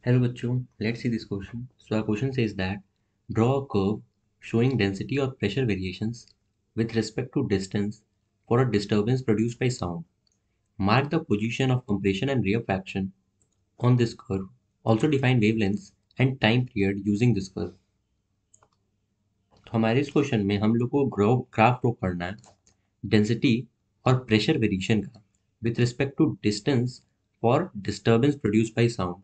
Hello bachcho, let's see this question. So our question says that draw a curve showing density or pressure variations with respect to distance for a disturbance produced by sound. Mark the position of compression and rarefaction on this curve. Also define wavelengths and time period using this curve. तो हमारे इस question में हम लोग को graph draw करना है density और प्रेशर वेरिएशन का with respect to distance for disturbance produce by sound.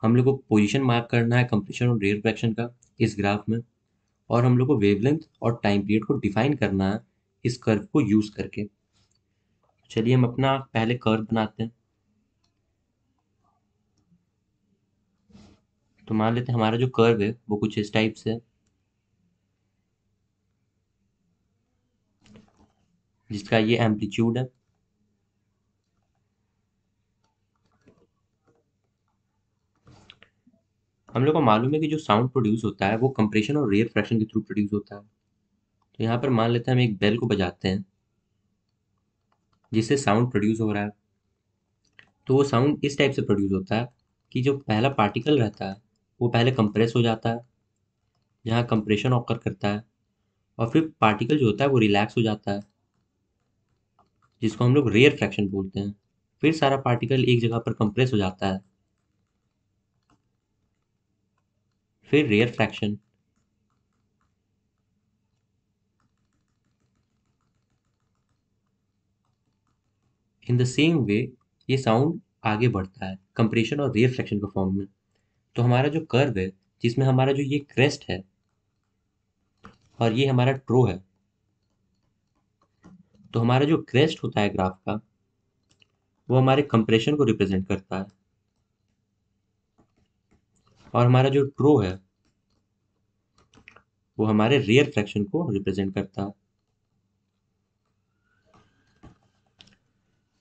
हम लोग को पोजीशन मार्क करना है कंप्रेशन और रेयरफैक्शन का इस ग्राफ में, और हम लोग को वेवलेंथ और टाइम पीरियड को डिफाइन करना है इस कर्व को यूज करके। चलिए हम अपना पहले कर्व बनाते हैं। तो मान लेते हैं हमारा जो कर्व है वो कुछ इस टाइप से है, जिसका ये एम्पलीट्यूड है। हम लोग को मालूम है कि जो साउंड प्रोड्यूस होता है वो कंप्रेशन और रेयर फ्रैक्शन के थ्रू प्रोड्यूस होता है। तो यहाँ पर मान लेते हैं हम एक बेल को बजाते हैं जिससे साउंड प्रोड्यूस हो रहा है। तो वो साउंड इस टाइप से प्रोड्यूस होता है कि जो पहला पार्टिकल रहता है वो पहले कंप्रेस हो जाता है, जहाँ कंप्रेशन ऑकर करता है, और फिर पार्टिकल जो होता है वो रिलैक्स हो जाता है, जिसको हम लोग रेयर फ्रैक्शन बोलते हैं। फिर सारा पार्टिकल एक जगह पर कंप्रेस हो जाता है, फिर rarefaction. In the same way ये साउंड आगे बढ़ता है कंप्रेशन और रेयर फ्रैक्शन के फॉर्म में। तो हमारा जो कर्व है, जिसमें हमारा जो ये क्रेस्ट है और ये हमारा ट्रो है, तो हमारा जो क्रेस्ट होता है ग्राफ का वो हमारे कंप्रेशन को रिप्रेजेंट करता है, और हमारा जो ट्रो है वो हमारे रेयर फ्रैक्शन को रिप्रेजेंट करता है।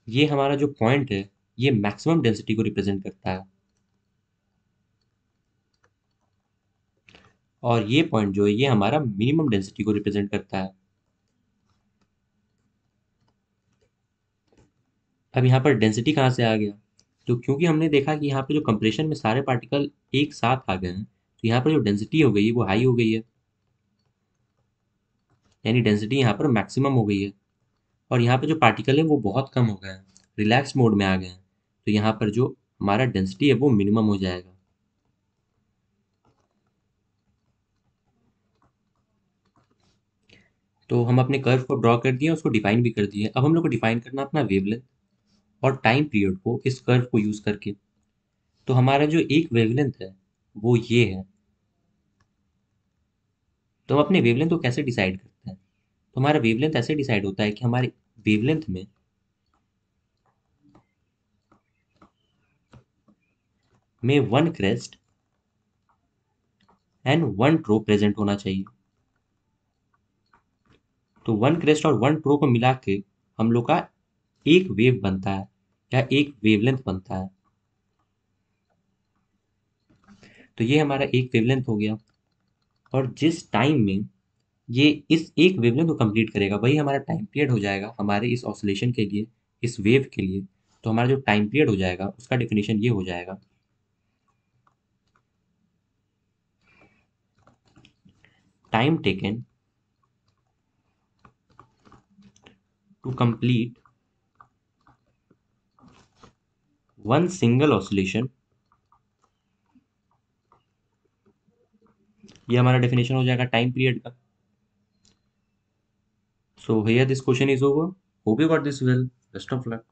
ये हमारा जो पॉइंट है ये मैक्सिमम डेंसिटी को रिप्रेजेंट करता है, और ये पॉइंट जो है ये हमारा मिनिमम डेंसिटी को रिप्रेजेंट करता है। अब यहाँ पर डेंसिटी कहाँ से आ गया? तो क्योंकि हमने देखा कि यहाँ पे जो कंप्रेशन में सारे पार्टिकल एक साथ आ गए हैं, तो यहाँ पर जो डेंसिटी हो गई है वो हाई हो गई है, यानी डेंसिटी यहाँ पर मैक्सिमम हो गई है। और यहाँ पे जो पार्टिकल है वो बहुत कम हो गए हैं, रिलैक्स मोड में आ गए हैं, तो यहाँ पर जो हमारा डेंसिटी है वो मिनिमम हो जाएगा। तो हम अपने कर्व को ड्रॉ कर दिए, उसको डिफाइन भी कर दिए। अब हम लोग को डिफाइन करना अपना वेवलेंथ और टाइम पीरियड को इस कर्व को यूज करके। तो हमारा जो एक वेवलेंथ है वो ये है। तो हम अपने वेवलेंथ को कैसे डिसाइड करते हैं? तो हमारा वेवलेंथ ऐसे डिसाइड होता है कि हमारे वेवलेंथ में one crest and one trough present होना चाहिए। तो वन क्रेस्ट और वन ट्रो को मिला के हम लोग का एक वेव बनता है या एक वेवलेंथ बनता है। तो ये हमारा एक वेवलेंथ हो गया, और जिस टाइम में ये इस एक वेवलेंथ को कंप्लीट करेगा वही हमारा टाइम पीरियड हो जाएगा हमारे इस ऑसिलेशन के लिए, इस वेव के लिए। तो हमारा जो टाइम पीरियड हो जाएगा उसका डेफिनेशन ये हो जाएगा, time taken to complete one single oscillation. ये हमारा डेफिनेशन हो जाएगा टाइम पीरियड का। So here this question is over. Hope you got this well. Best of luck.